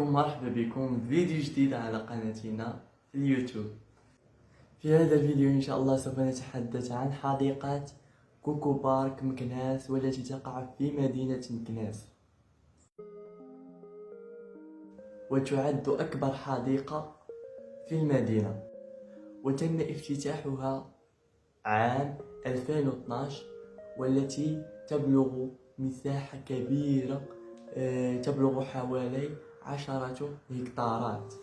مرحبا بكم في فيديو جديد على قناتنا في اليوتيوب. في هذا الفيديو إن شاء الله سوف نتحدث عن حديقة كوكو بارك مكناس، والتي تقع في مدينة مكناس، وتعد أكبر حديقة في المدينة، وتم افتتاحها عام 2012، والتي تبلغ مساحة كبيرة تبلغ حوالي 10 هكتارات.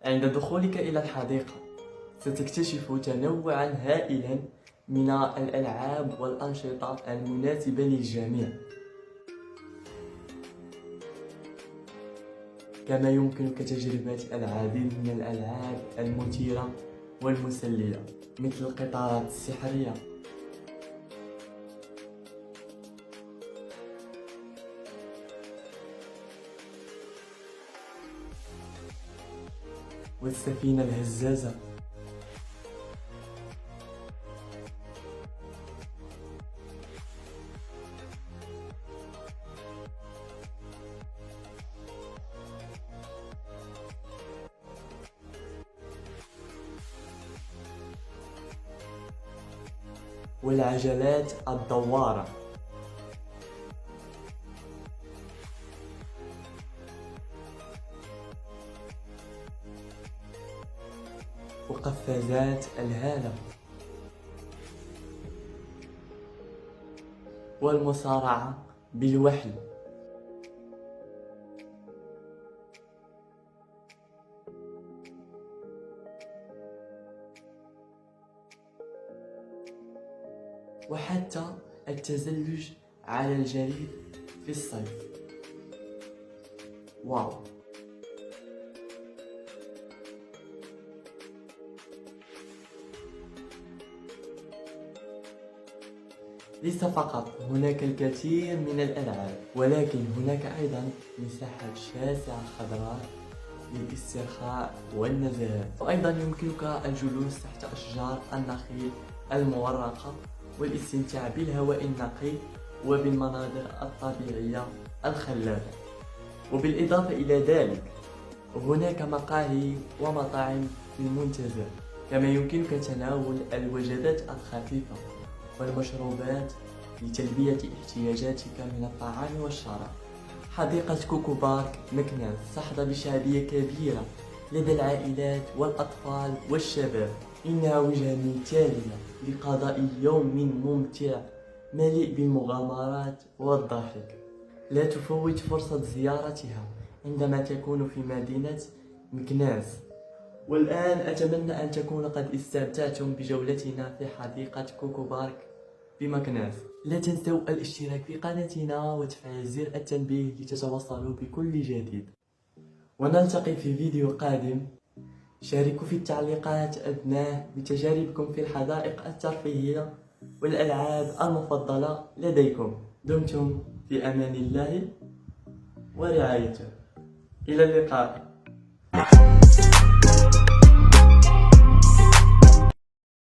عند دخولك إلى الحديقة ستكتشف تنوعا هائلا من الألعاب والأنشطة المناسبة للجميع، كما يمكنك تجربة العديد من الألعاب المثيرة والمسلية مثل القطارات السحرية والسفينة الهزازة والعجلات الدوارة. وقفازات الهالة والمصارعة بالوحل. وحتى التزلج على الجليد في الصيف. واو! ليس فقط هناك الكثير من الألعاب، ولكن هناك أيضا مساحات شاسعة خضراء للاسترخاء والنزهات، وأيضا يمكنك الجلوس تحت أشجار النخيل المورقة والاستمتاع بالهواء النقي وبالمناظر الطبيعية الخلابة. وبالإضافة إلى ذلك هناك مقاهي ومطاعم في المنتزه، كما يمكنك تناول الوجبات الخفيفة والمشروبات لتلبية احتياجاتك من الطعام والشراب. حديقة كوكو بارك مكناس تحظى بشعبية كبيرة لدى العائلات والأطفال والشباب. إنها وجهة مثالية لقضاء يوم ممتع مليء بالمغامرات والضحك. لا تفوت فرصة زيارتها عندما تكون في مدينة مكناس. والآن أتمنى أن تكونوا قد استمتعتم بجولتنا في حديقة كوكو بارك بمكناس. لا تنسوا الاشتراك في قناتنا وتفعيل زر التنبيه لتتوصلوا بكل جديد، ونلتقي في فيديو قادم. شاركوا في التعليقات أدناه بتجاربكم في الحدائق الترفيهية والألعاب المفضلة لديكم. دمتم في أمان الله ورعايته. إلى اللقاء.